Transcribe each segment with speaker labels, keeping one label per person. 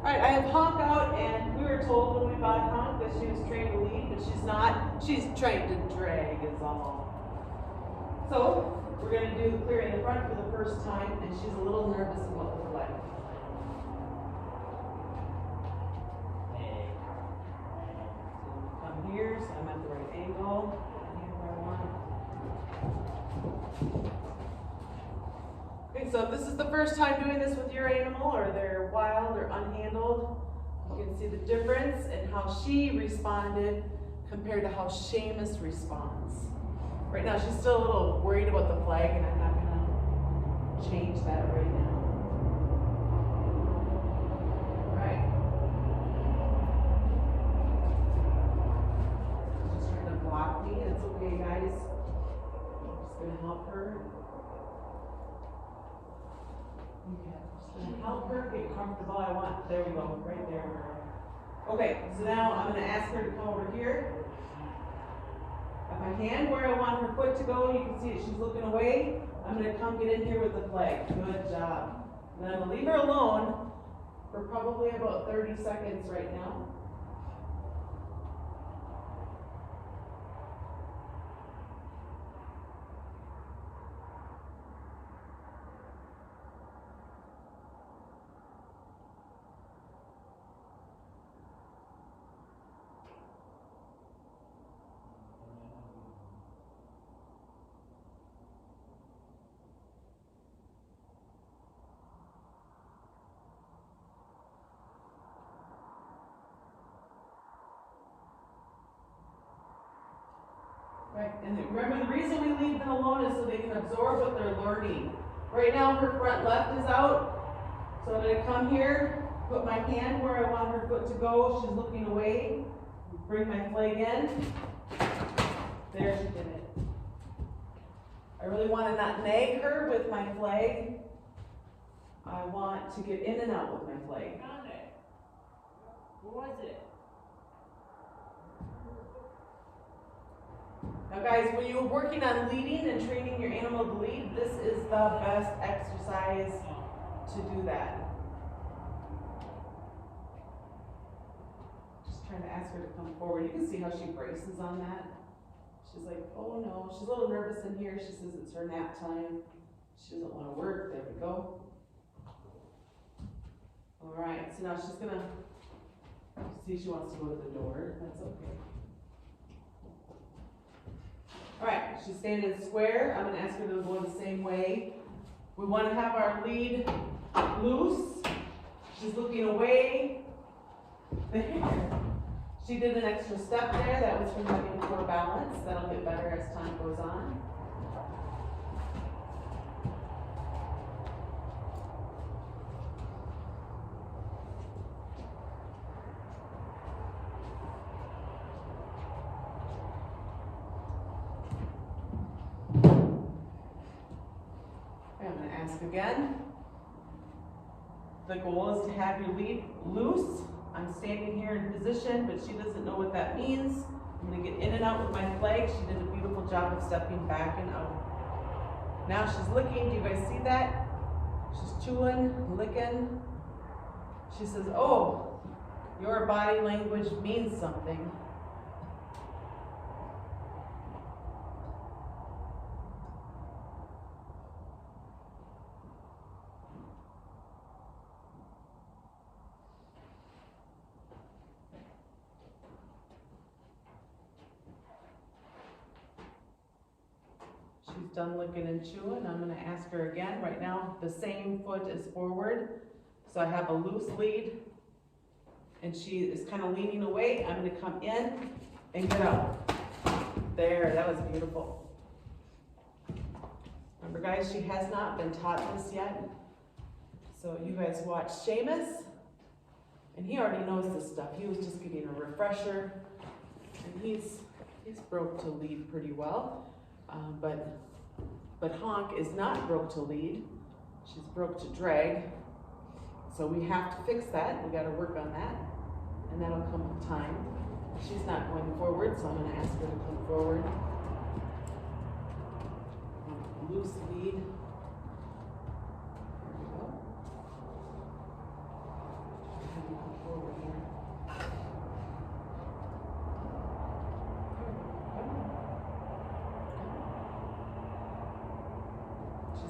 Speaker 1: Alright, I have Honk out, and we were told when we bought Honk that she was trained to lead, but she's not. She's trained to drag is all. So, we're going to do clearing the front for the first time, and she's a little nervous about the flag. Hey. So come here, so I'm at the right angle. Where I want. Okay, so if this is the first time doing this with your animal, or they're wild or unhandled, you can see the difference in how she responded compared to how Seamus responds. Right now, she's still a little worried about the flag, and I'm not going to change that right now. All right. She's trying to block me. It's okay, guys. I'm just going to help her. Okay, I'm just going to help her get comfortable. There we go, right there. Okay, so now I'm going to ask her to come over here. Got my hand where I want her foot to go. You can see that she's looking away. I'm going to come get in here with the flag. Good job. And then I'm going to leave her alone for probably about 30 seconds right now. Right, and remember the reason we leave them alone is so they can absorb what they're learning. Right now her front left is out, so I'm going to come here, put my hand where I want her foot to go. She's looking away. Bring my flag in. There, she did it. I really want to not nag her with my flag. I want to get in and out with my flag.
Speaker 2: Found it. What was it?
Speaker 1: Now guys, when you're working on leading and training your animal to lead, this is the best exercise to do that. Just trying to ask her to come forward. You can see how she braces on that. She's like, oh no. She's a little nervous in here. She says it's her nap time. She doesn't want to work. There we go. All right, so now she's gonna see she wants to go to the door. That's okay. All right, she's standing square. I'm going to ask her to go the same way. We want to have our lead loose. She's looking away. There. She did an extra step there. That was from having poor balance. That'll get better as time goes on. Ask again. The goal is to have your lead loose. I'm standing here in position, but she doesn't know what that means. I'm going to get in and out with my flag. She did a beautiful job of stepping back and out. Now she's licking. Do you guys see that? She's chewing, licking. She says, oh, your body language means something. She's done licking and chewing. I'm going to ask her again. Right now, the same foot is forward. So I have a loose lead, and she is kind of leaning away. I'm going to come in and get out. There, that was beautiful. Remember, guys, she has not been taught this yet. So you guys watch Seamus, and he already knows this stuff. He was just getting a refresher, and he's broke to lead pretty well. But Honk is not broke to lead. She's broke to drag. So we have to fix that. We got to work on that. And that'll come with time. She's not going forward, so I'm going to ask her to come forward. Loose lead. There we go.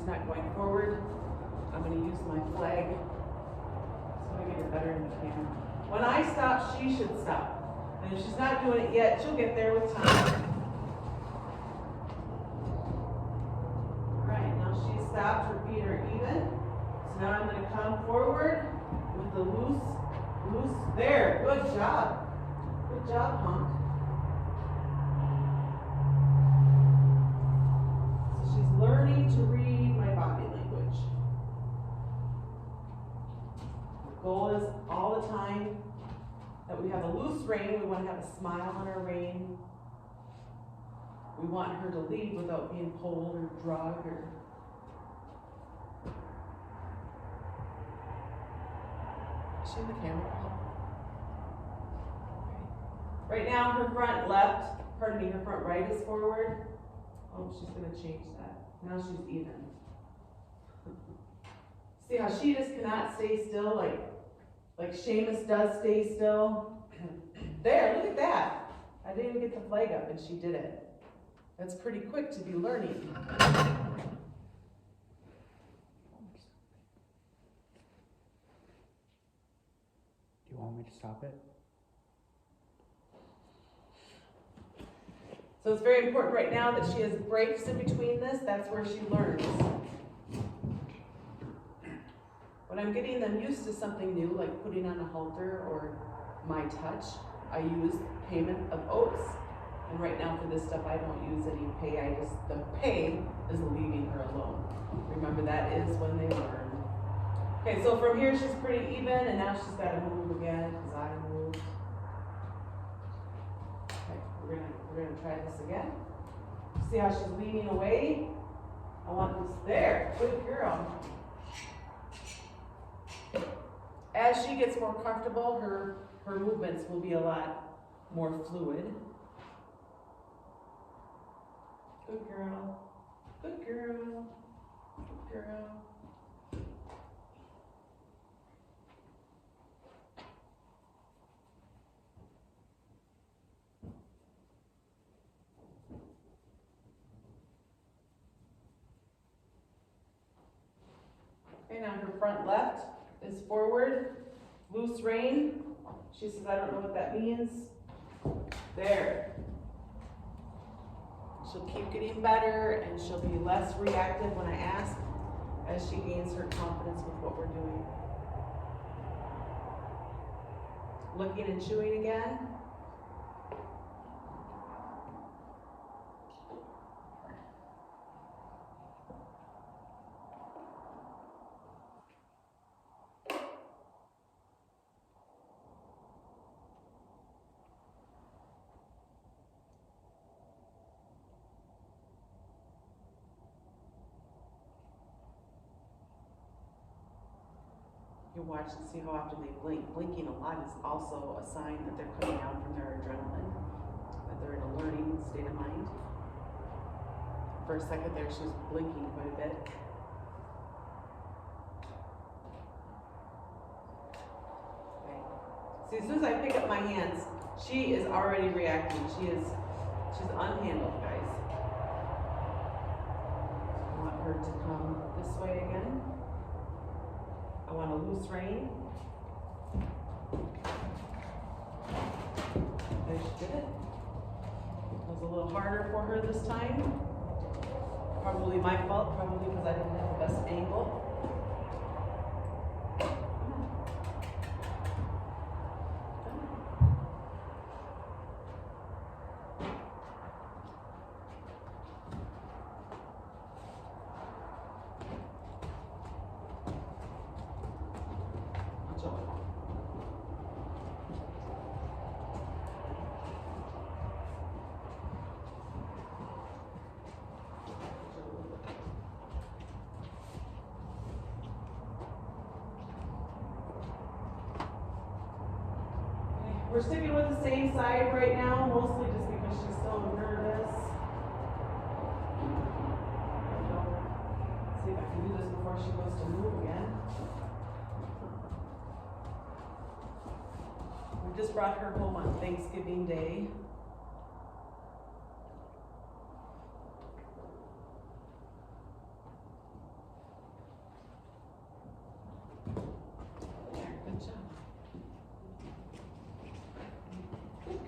Speaker 1: she's not going forward, I'm gonna use my flag. So I get her better in the camera. When I stop, she should stop. And if she's not doing it yet, she'll get there with time. Alright, now she's stopped, her feet are even. So now I'm gonna come forward with the loose, there, good job. Good job, Honk. So she's learning to read my body language. The goal is all the time that we have a loose rein. We want to have a smile on our rein. We want her to lead without being pulled or drugged or. Is she in the camera? Right now, her front left, pardon me, her front right is forward. Oh, she's going to change that. Now she's even. See how she just cannot stay still like Seamus does stay still? There, look at that. I didn't even get the flag up and she did it. That's pretty quick to be learning.
Speaker 3: Do you want me to stop it?
Speaker 1: So it's very important right now that she has breaks in between this. That's where she learns. When I'm getting them used to something new, like putting on a halter or my touch, I use payment of oats. And right now for this stuff, I don't use any pay. The pay is leaving her alone. Remember, that is when they learn. Okay, so from here she's pretty even, and now she's got to move again because I moved. Okay, we're gonna try this again. See how she's leaning away? I want this there. Good girl. As she gets more comfortable, her movements will be a lot more fluid. Good girl. Good girl. Good girl. Okay, now her front left is forward, loose rein. She says, I don't know what that means. There. She'll keep getting better and she'll be less reactive when I ask as she gains her confidence with what we're doing. Looking and chewing again. You watch and see how often they blink. Blinking a lot is also a sign that they're coming down from their adrenaline, that they're in a learning state of mind. For a second there, she was blinking quite a bit. Okay. See, as soon as I pick up my hands, she is already reacting. She's unhandled, guys. I want her to come this way again. I want a loose rein. There, she did it. It was a little harder for her this time. Probably my fault, probably because I didn't have the best angle. We're sticking with the same side right now, mostly just because she's so nervous. See if I can do this before she goes to move again. We just brought her home on Thanksgiving Day.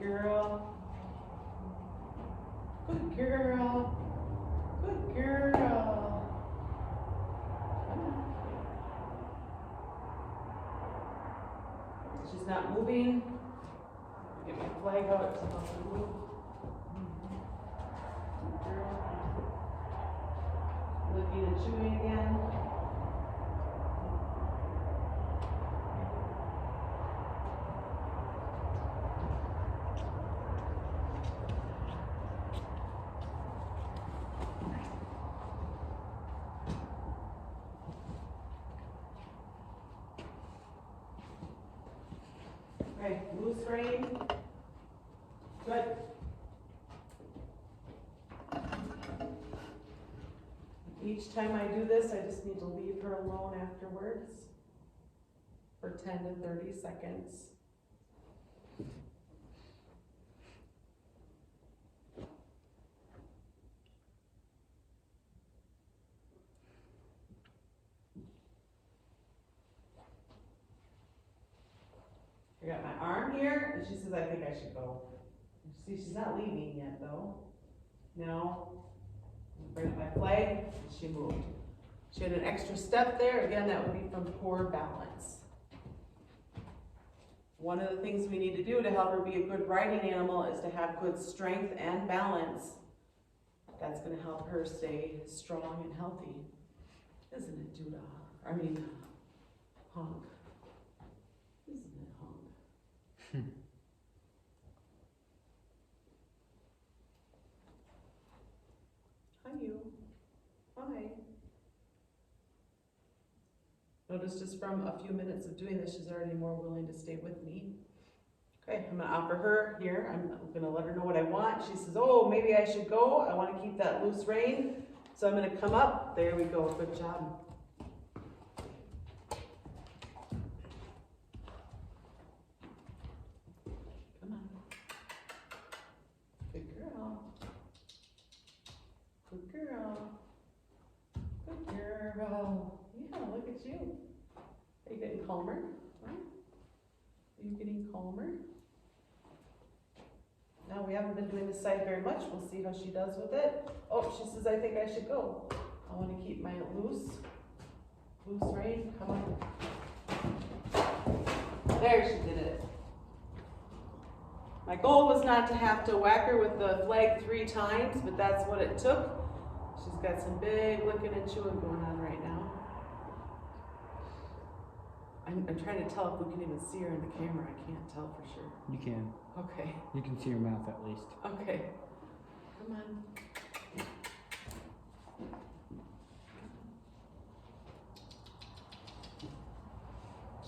Speaker 1: girl. Good girl. Good girl. Come on. She's not moving. Get my flag out. It's about to move. Good girl. Licking and chewing again. Okay, loose rein. Good. Each time I do this, I just need to leave her alone afterwards for 10 to 30 seconds. I got my arm here, and she says, I think I should go. See, she's not leaving yet, though. Now, bring up my flag, and she moved. She had an extra step there. Again, that would be from poor balance. One of the things we need to do to help her be a good riding animal is to have good strength and balance. That's going to help her stay strong and healthy. Isn't it, Judah? Honk. Isn't it, Honk? Hi, you. Hi. Notice just from a few minutes of doing this, she's already more willing to stay with me. Okay, I'm gonna offer her here. I'm gonna let her know what I want. She says, oh, maybe I should go. I wanna keep that loose rein. So I'm gonna come up. There we go, good job. Come on. Good girl. Good girl. Good girl. Yeah, look at you. Are you getting calmer? Huh? Are you getting calmer? Now, we haven't been doing this side very much. We'll see how she does with it. Oh, she says, I think I should go. I want to keep my loose rein. Come on. There, she did it. My goal was not to have to whack her with the flag 3 times, but that's what it took. She's got some big licking and chewing going on right now. I'm trying to tell if we can even see her in the camera. I can't tell for sure.
Speaker 3: You can.
Speaker 1: Okay.
Speaker 3: You can see your mouth at least.
Speaker 1: Okay. Come on.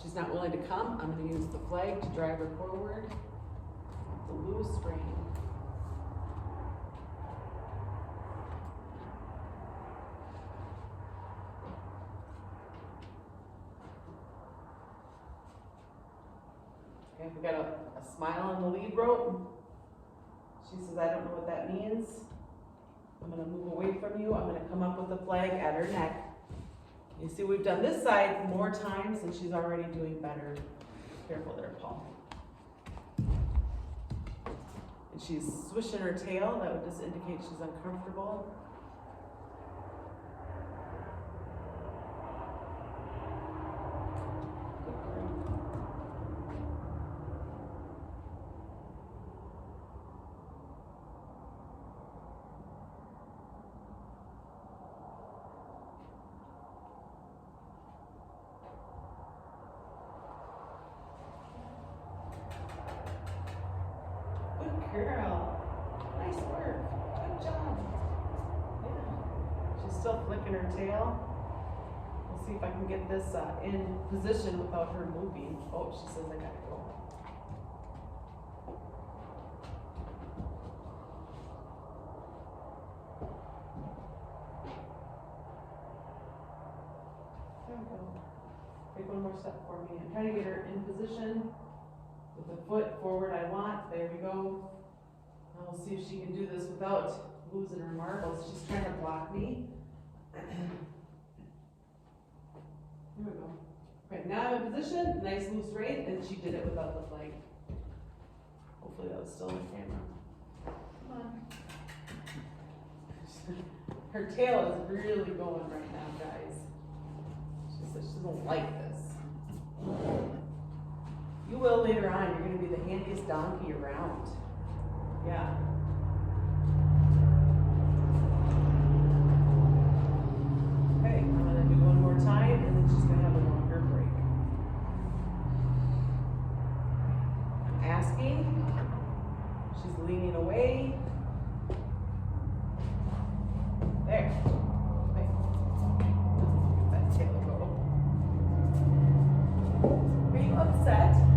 Speaker 1: She's not willing to come. I'm going to use the flag to drive her forward. The loose rein. Okay, we got a smile on the lead rope. She says, I don't know what that means. I'm going to move away from you. I'm going to come up with the flag at her neck. You see, we've done this side more times and she's already doing better. Careful there, Paul. And she's swishing her tail. That would just indicate she's uncomfortable. Girl, nice work. Good job. Yeah. She's still flicking her tail. We'll see if I can get this in position without her moving. Oh, she says I gotta go. There we go. Take one more step for me. I'm trying to get her in position with the foot forward I want. There we go. Now we'll see if she can do this without losing her marbles. She's trying to block me. Here we go. Okay, now I'm in position. Nice loose rein, and she did it without the flag. Hopefully that was still on camera. Come on. Her tail is really going right now, guys. She says she doesn't like this. You will later on. You're going to be the handiest donkey around. Yeah. Okay, I'm going to do one more time and then she's going to have a longer break. I'm asking. She's leaning away. There. Okay. Let that tail go. Are you upset?